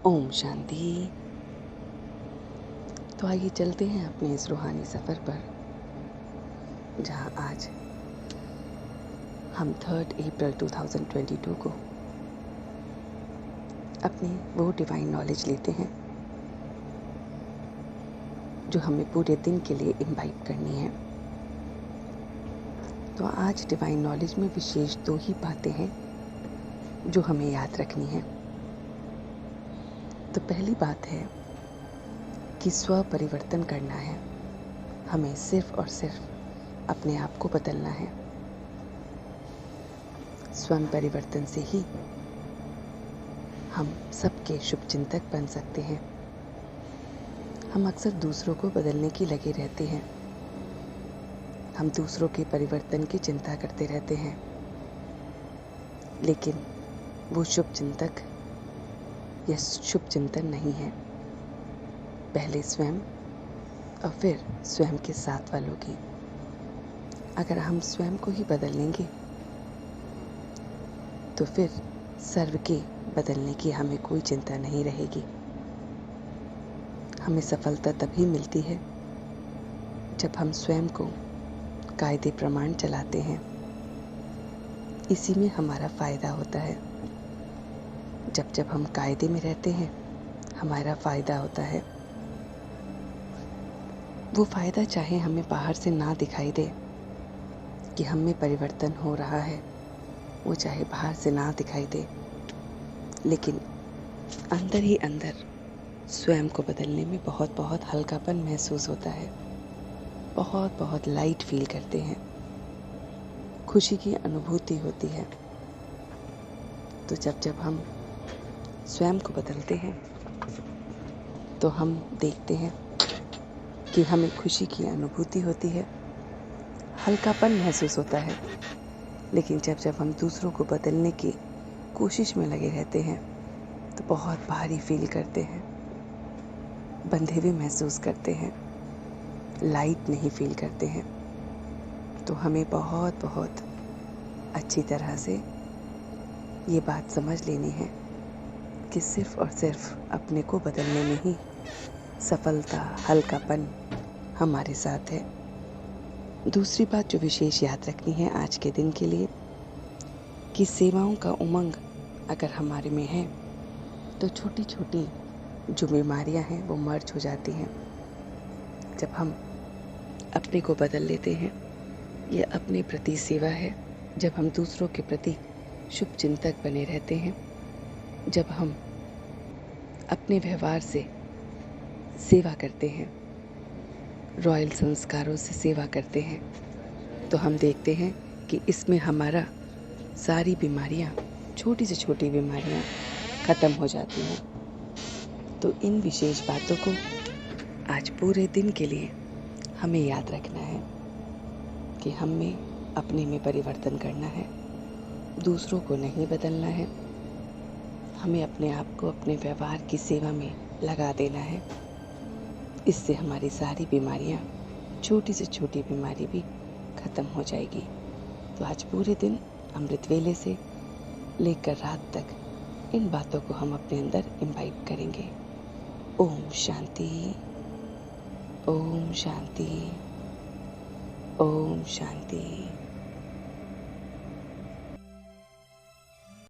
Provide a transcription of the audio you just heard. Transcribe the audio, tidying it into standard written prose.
ओम शांति। तो आइए चलते हैं अपने इस रूहानी सफ़र पर, जहां आज हम 3 अप्रैल 2022 को अपनी वो डिवाइन नॉलेज लेते हैं जो हमें पूरे दिन के लिए इम्बाइब करनी है। तो आज डिवाइन नॉलेज में विशेष 2 ही बातें हैं जो हमें याद रखनी है। तो पहली बात है कि स्व परिवर्तन करना है। हमें सिर्फ और सिर्फ अपने आप को बदलना है। स्वयं परिवर्तन से ही हम सबके शुभचिंतक बन सकते हैं। हम अक्सर दूसरों को बदलने की लगे रहते हैं। हम दूसरों के परिवर्तन की चिंता करते रहते हैं, लेकिन वो शुभचिंतक या शुभचिंतन नहीं है। पहले स्वयं और फिर स्वयं के साथ वालों की। अगर हम स्वयं को ही बदल लेंगे तो फिर सर्व के बदलने की हमें कोई चिंता नहीं रहेगी। हमें सफलता तभी मिलती है जब हम स्वयं को कायदे प्रमाण चलाते हैं। इसी में हमारा फ़ायदा होता है। जब जब हम कायदे में रहते हैं हमारा फ़ायदा होता है। वो फ़ायदा चाहे हमें बाहर से ना दिखाई दे कि हम में परिवर्तन हो रहा है, वो चाहे बाहर से ना दिखाई दे, लेकिन अंदर ही अंदर स्वयं को बदलने में बहुत बहुत हल्कापन महसूस होता है। बहुत बहुत लाइट फील करते हैं। खुशी की अनुभूति होती है। तो जब जब हम स्वयं को बदलते हैं तो हम देखते हैं कि हमें खुशी की अनुभूति होती है, हल्कापन महसूस होता है। लेकिन जब जब हम दूसरों को बदलने की कोशिश में लगे रहते हैं तो बहुत भारी फील करते हैं, बंधे हुए महसूस करते हैं, लाइट नहीं फील करते हैं। तो हमें बहुत बहुत अच्छी तरह से ये बात समझ लेनी है कि सिर्फ और सिर्फ अपने को बदलने में ही सफलता, हल्कापन हमारे साथ है। दूसरी बात जो विशेष याद रखनी है आज के दिन के लिए, कि सेवाओं का उमंग अगर हमारे में है तो छोटी छोटी जो बीमारियां हैं वो मर्ज हो जाती हैं। जब हम अपने को बदल लेते हैं, ये अपने प्रति सेवा है। जब हम दूसरों के प्रति शुभ चिंतक बने रहते हैं, जब हम अपने व्यवहार से सेवा करते हैं, रॉयल संस्कारों से सेवा करते हैं, तो हम देखते हैं कि इसमें हमारा सारी बीमारियां, छोटी से छोटी बीमारियां ख़त्म हो जाती हैं। तो इन विशेष बातों को आज पूरे दिन के लिए हमें याद रखना है कि हमें अपने में परिवर्तन करना है, दूसरों को नहीं बदलना है। हमें अपने आप को अपने व्यवहार की सेवा में लगा देना है। इससे हमारी सारी बीमारियां, छोटी से छोटी बीमारी भी ख़त्म हो जाएगी। तो आज पूरे दिन अमृत वेले से लेकर रात तक इन बातों को हम अपने अंदर इम्बाइब करेंगे। ओम शांति, ओम शांति, ओम शांति।